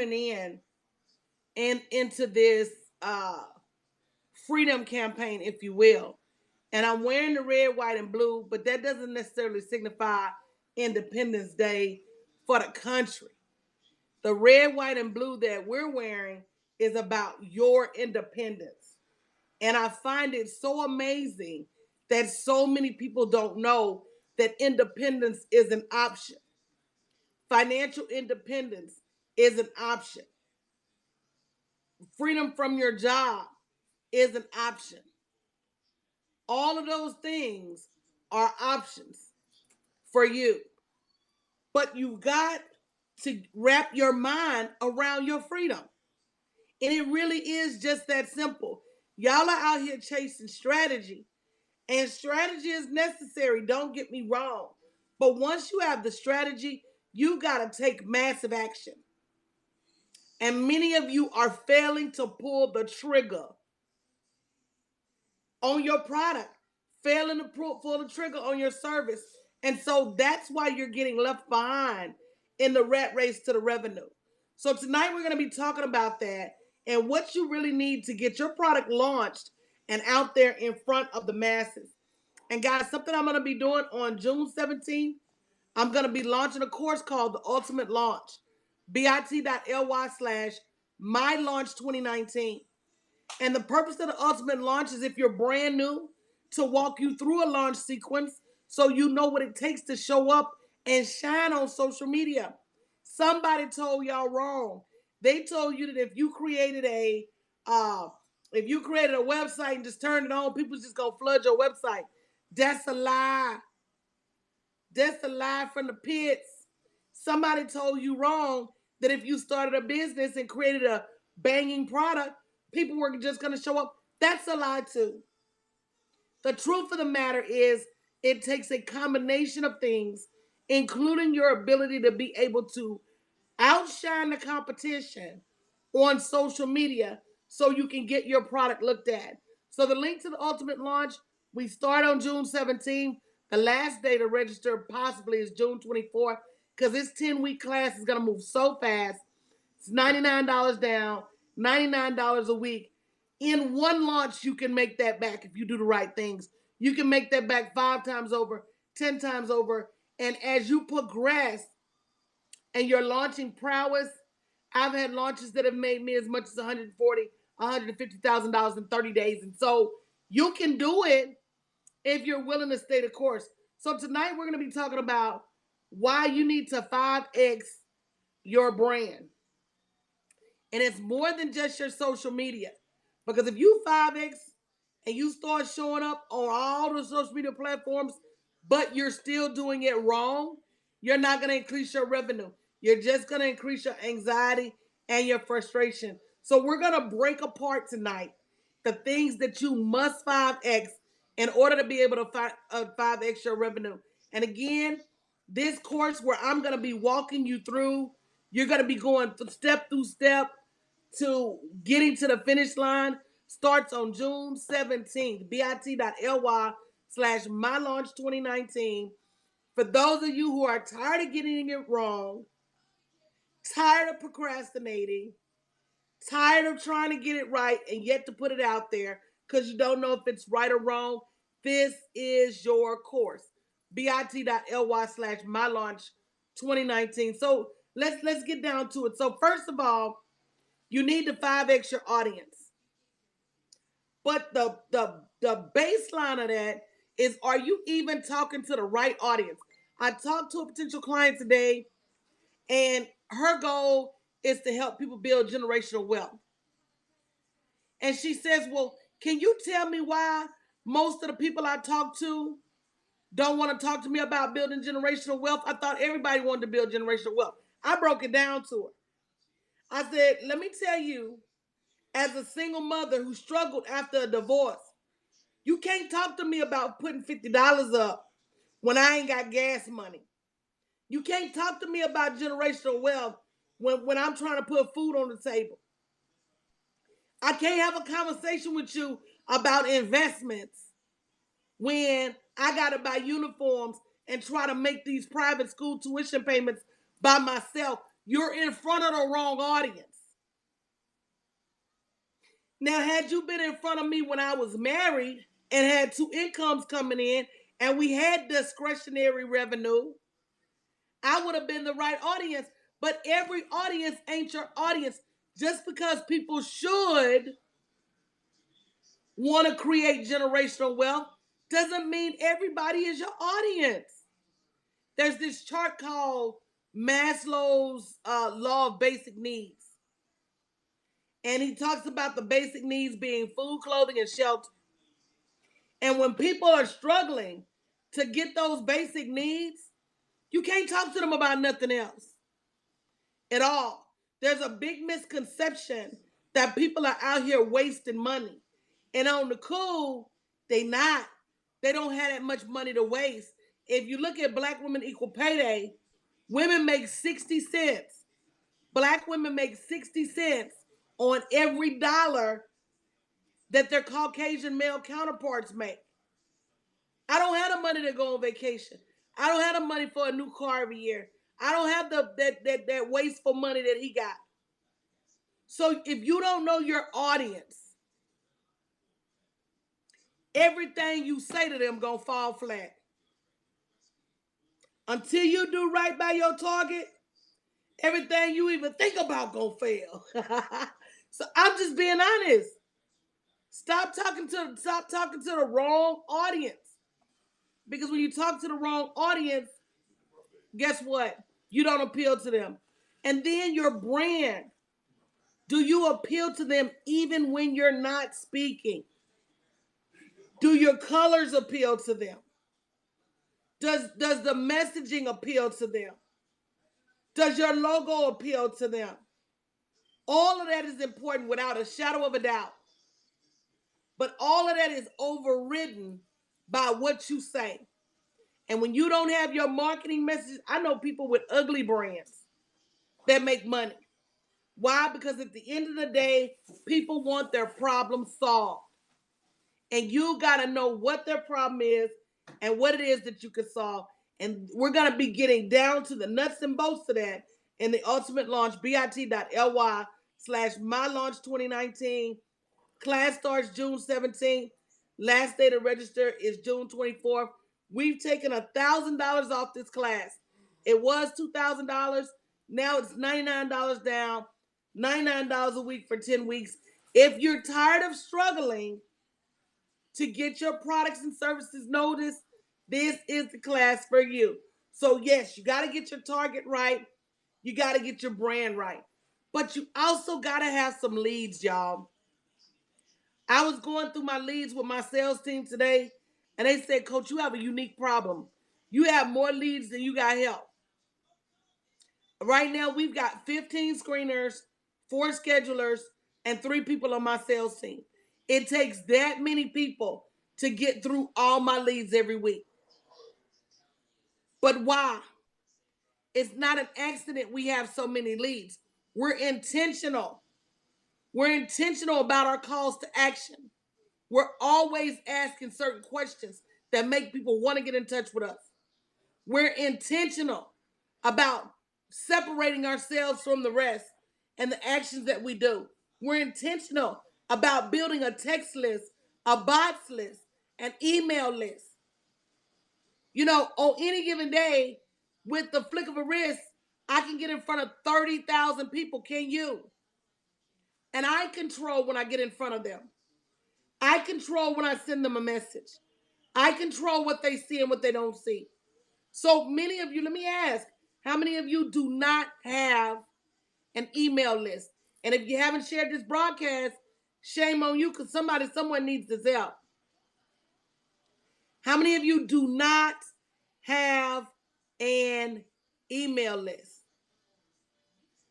tuning in and into this uh, freedom campaign, if you will. And I'm wearing the red, white, and blue, but that doesn't necessarily signify Independence Day for the country. The red, white, and blue that we're wearing is about your independence. And I find it so amazing that so many people don't know that independence is an option. Financial independence is an option. Freedom from your job is an option. All of those things are options for you. But you got to wrap your mind around your freedom. And it really is just that simple. Y'all are out here chasing strategy, and strategy is necessary. Don't get me wrong. But once you have the strategy, you got to take massive action. And many of you are failing to pull the trigger on your product, failing to pull the trigger on your service. And so that's why you're getting left behind in the rat race to the revenue. So tonight we're going to be talking about that and what you really need to get your product launched and out there in front of the masses. And guys, something I'm going to be doing on June 17th, I'm going to be launching a course called The Ultimate Launch, bit.ly/ my launch 2019. And the purpose of the ultimate launch is if you're brand new, to walk you through a launch sequence so you know what it takes to show up and shine on social media. Somebody told y'all wrong. They told you that uh, if you created a website and just turned it on, people just gonna flood your website. That's a lie. That's a lie from the pits. Somebody told you wrong that if you started a business and created a banging product, people were just going to show up. That's a lie too. The truth of the matter is it takes a combination of things, including your ability to be able to outshine the competition on social media so you can get your product looked at. So the link to the ultimate launch, we start on June 17th. The last day to register possibly is June 24th because this 10-week class is going to move so fast. It's $99 down, $99 a week. In one launch, you can make that back if you do the right things. You can make that back 5 times over, 10 times over. And as you progress and your launching prowess, I've had launches that have made me as much as $140,000, $150,000 in 30 days. And so you can do it if you're willing to stay the course. So tonight we're going to be talking about why you need to 5X your brand. And it's more than just your social media. Because if you 5X and you start showing up on all the social media platforms, but you're still doing it wrong, you're not going to increase your revenue. You're just going to increase your anxiety and your frustration. So we're going to break apart tonight the things that you must 5X in order to be able to 5X your revenue. And again, this course where I'm going to be walking you through, you're going to be going step through step to getting to the finish line starts on June 17th, bit.ly/ my launch 2019. For those of you who are tired of getting it wrong, tired of procrastinating, tired of trying to get it right and yet to put it out there because you don't know if it's right or wrong, this is your course. bit.ly/ my launch 2019. So let's get down to it. So first of all, you need to 5X your audience. But the baseline of that is, are you even talking to the right audience? I talked to a potential client today, and her goal is to help people build generational wealth. And she says, well, can you tell me why most of the people I talk to don't want to talk to me about building generational wealth? I thought everybody wanted to build generational wealth. I broke it down to her. I said, let me tell you, as a single mother who struggled after a divorce, you can't talk to me about putting $50 up when I ain't got gas money. You can't talk to me about generational wealth when I'm trying to put food on the table. I can't have a conversation with you about investments when I got to buy uniforms and try to make these private school tuition payments by myself You're in front of the wrong audience. Now, had you been in front of me when I was married and had two incomes coming in and we had discretionary revenue, I would have been the right audience. But every audience ain't your audience. Just because people should want to create generational wealth doesn't mean everybody is your audience. There's this chart called Maslow's Law of Basic Needs. And he talks about the basic needs being food, clothing, and shelter. And when people are struggling to get those basic needs, you can't talk to them about nothing else at all. There's a big misconception that people are out here wasting money. And on the cool, they not. They don't have that much money to waste. If you look at Black Women Equal Pay Day, women make 60 cents. Black women make 60 cents on every dollar that their Caucasian male counterparts make. I don't have the money to go on vacation. I don't have the money for a new car every year. I don't have that wasteful money that he got. So if you don't know your audience, everything you say to them gonna fall flat. Until you do right by your target, everything you even think about gonna fail. So I'm just being honest. Stop talking to the wrong audience. Because when you talk to the wrong audience, guess what? You don't appeal to them. And then your brand. Do you appeal to them even when you're not speaking? Do your colors appeal to them? Does the messaging appeal to them? Does your logo appeal to them? All of that is important without a shadow of a doubt. But all of that is overridden by what you say. And when you don't have your marketing message, I know people with ugly brands that make money. Why? Because at the end of the day, people want their problem solved. And you got to know what their problem is and what it is that you can solve. And we're going to be getting down to the nuts and bolts of that in the Ultimate Launch, bit.ly/mylaunch2019. Class starts June 17th. Last day to register is June 24th. We've taken $1,000 off this class. It was $2,000. Now it's $99 down, $99 a week for 10 weeks. If you're tired of struggling to get your products and services noticed, this is the class for you. So yes, you got to get your target right. You got to get your brand right. But you also got to have some leads, y'all. I was going through my leads with my sales team today, and they said, Coach, you have a unique problem. You have more leads than you got help. Right now, we've got 15 screeners, 4 schedulers, and 3 people on my sales team. It takes that many people to get through all my leads every week. But why? It's not an accident we have so many leads. We're intentional. We're intentional about our calls to action. We're always asking certain questions that make people want to get in touch with us. We're intentional about separating ourselves from the rest and the actions that we do. We're intentional about building a text list, a box list, an email list. You know, on any given day, with the flick of a wrist, I can get in front of 30,000 people. Can you? And I control when I get in front of them. I control when I send them a message. I control what they see and what they don't see. So many of you, let me ask, how many of you do not have an email list? And if you haven't shared this broadcast, shame on you, because someone needs this help. How many of you do not have an email list?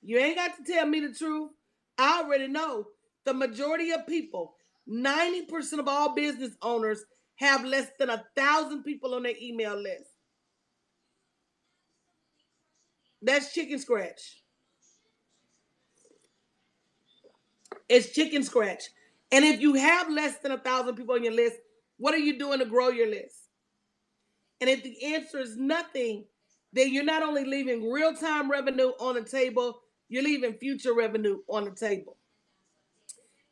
You ain't got to tell me the truth. I already know. The majority of people, 90% of all business owners, have less than 1,000 people on their email list. That's chicken scratch. It's chicken scratch. And if you have less than 1,000 people on your list, what are you doing to grow your list? And if the answer is nothing, then you're not only leaving real-time revenue on the table, you're leaving future revenue on the table.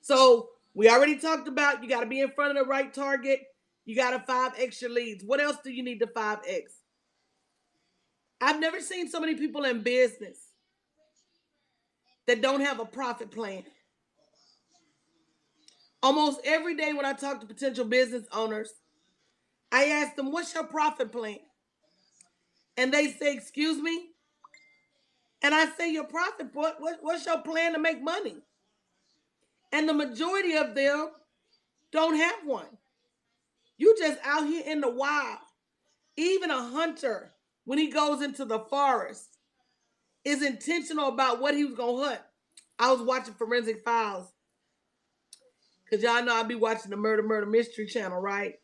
So we already talked about you got to be in front of the right target. You got to 5x your leads. What else do you need to 5x? I've never seen so many people in business that don't have a profit plan. Almost every day when I talk to potential business owners, I ask them, what's your profit plan? And they say, excuse me? And I say, your profit, what's your plan to make money? And the majority of them don't have one. You just out here in the wild. Even a hunter, when he goes into the forest, is intentional about what he was going to hunt. I was watching Forensic Files because y'all know I be watching the Murder Mystery Channel, right?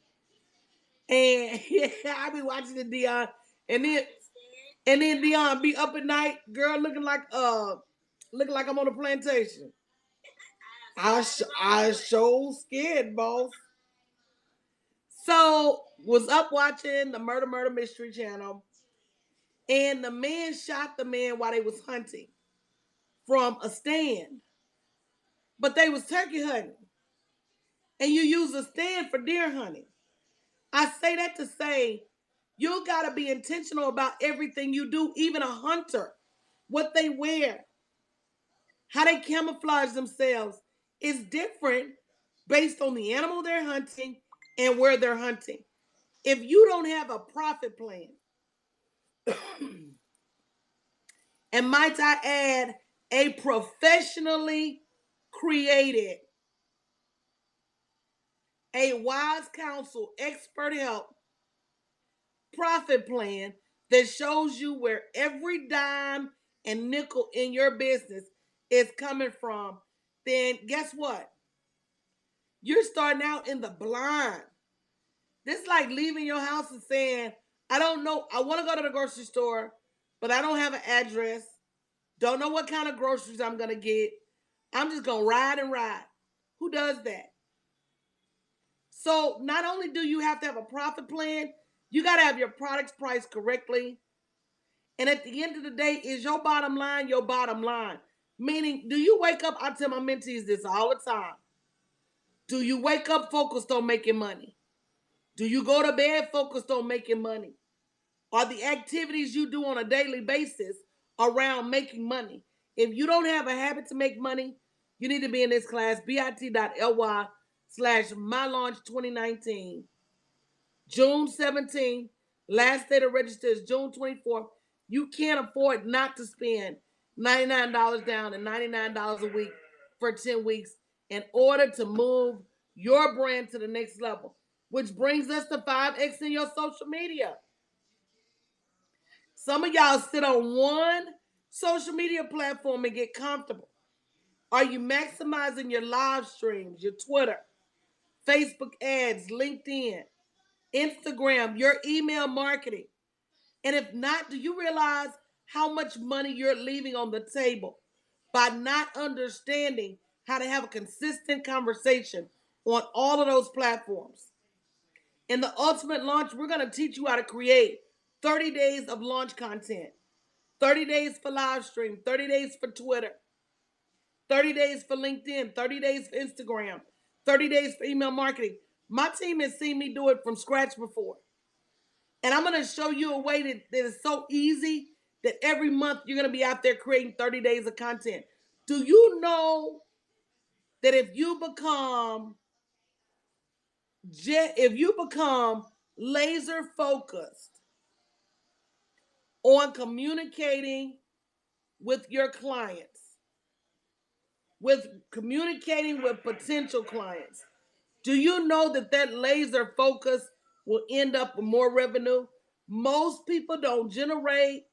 And yeah, I be watching the Dion, and then Dion be up at night, girl, looking like I'm on a plantation. I so scared, boss. So was up watching the Murder Mystery Channel, and the man shot the man while they was hunting from a stand, but they was turkey hunting, and you use a stand for deer hunting. I say that to say you gotta be intentional about everything you do, even a hunter, what they wear, how they camouflage themselves is different based on the animal they're hunting and where they're hunting. If you don't have a profit plan, and might I add, a professionally created, a wise counsel, expert help profit plan that shows you where every dime and nickel in your business is coming from, then guess what? You're starting out in the blind. This is like leaving your house and saying, I don't know, I want to go to the grocery store, but I don't have an address. Don't know what kind of groceries I'm going to get. I'm just going to ride and ride. Who does that? So not only do you have to have a profit plan, you got to have your products priced correctly. And at the end of the day, is your bottom line your bottom line? Meaning, do you wake up? I tell my mentees this all the time. Do you wake up focused on making money? Do you go to bed focused on making money? Are the activities you do on a daily basis around making money? If you don't have a habit to make money, you need to be in this class, bit.ly/mylaunch2019. June 17th, last day to register is June 24th. You can't afford not to spend $99 down and $99 a week for 10 weeks in order to move your brand to the next level, which brings us to 5X in your social media. Some of y'all sit on one social media platform and get comfortable. Are you maximizing your live streams, your Twitter, Facebook ads, LinkedIn, Instagram, your email marketing? And if not, do you realize how much money you're leaving on the table by not understanding how to have a consistent conversation on all of those platforms? In the Ultimate Launch, we're going to teach you how to create 30 days of launch content, 30 days for live stream, 30 days for Twitter, 30 days for LinkedIn, 30 days for Instagram, 30 days for email marketing. My team has seen me do it from scratch before. And I'm going to show you a way that is so easy that every month you're going to be out there creating 30 days of content. Do you know that if you become laser focused on communicating with your clients, with communicating with potential clients, do you know that that laser focus will end up with more revenue? Most people don't generate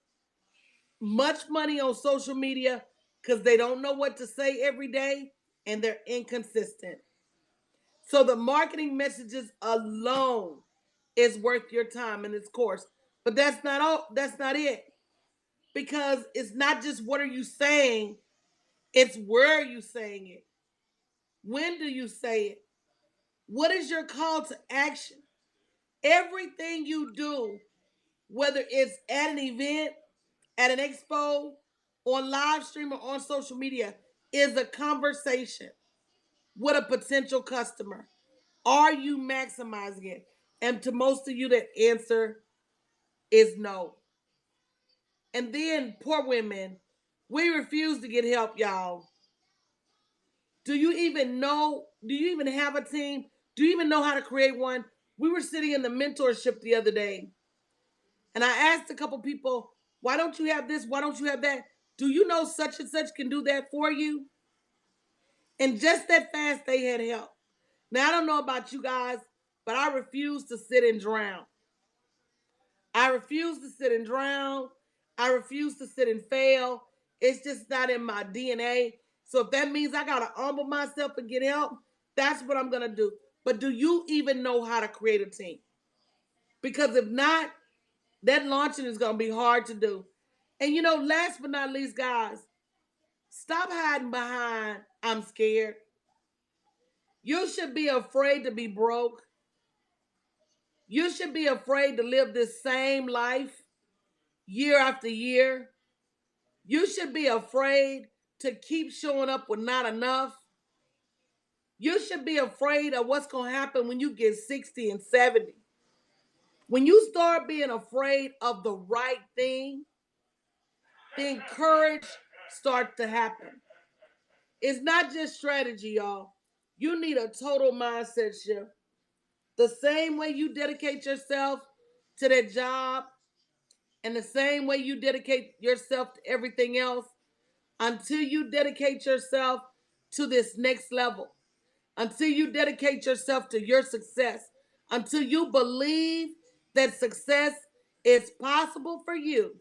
much money on social media because they don't know what to say every day and they're inconsistent. So the marketing messages alone is worth your time in this course. But that's not all, that's not it. Because it's not just what are you saying, it's where are you saying it? When do you say it? What is your call to action? Everything you do whether it's at an event, at an expo, on live stream, or on social media, is a conversation with a potential customer. Are you maximizing it? And to most of you, the answer is no. And then, poor women, we refuse to get help, y'all. Do you even know? Do you even have a team? Do you even know how to create one? We were sitting in the mentorship the other day, and I asked a couple people, why don't you have this? Why don't you have that? Do you know such and such can do that for you? And just that fast, they had help. Now, I don't know about you guys, but I refuse to sit and drown. I refuse to sit and drown. I refuse to sit and fail. It's just not in my DNA. So if that means I got to humble myself and get help, that's what I'm going to do. But do you even know how to create a team? Because if not, that launching is going to be hard to do. And last but not least, guys, stop hiding behind I'm scared. You should be afraid to be broke. You should be afraid to live this same life year after year. You should be afraid to keep showing up with not enough. You should be afraid of what's going to happen when you get 60 and 70. When you start being afraid of the right thing, then courage starts to happen. It's not just strategy, y'all. You need a total mindset shift. The same way you dedicate yourself to that job and the same way you dedicate yourself to everything else, until you dedicate yourself to this next level, until you dedicate yourself to your success, until you believe that success is possible for you,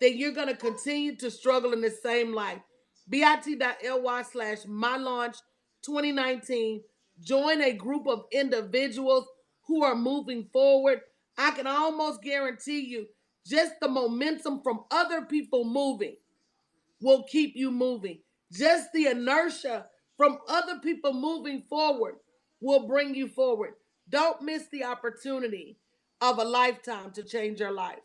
then you're going to continue to struggle in the same life. bit.ly/mylaunch 2019. Join a group of individuals who are moving forward. I can almost guarantee you just the momentum from other people moving will keep you moving. Just the inertia from other people moving forward will bring you forward. Don't miss the opportunity of a lifetime to change your life.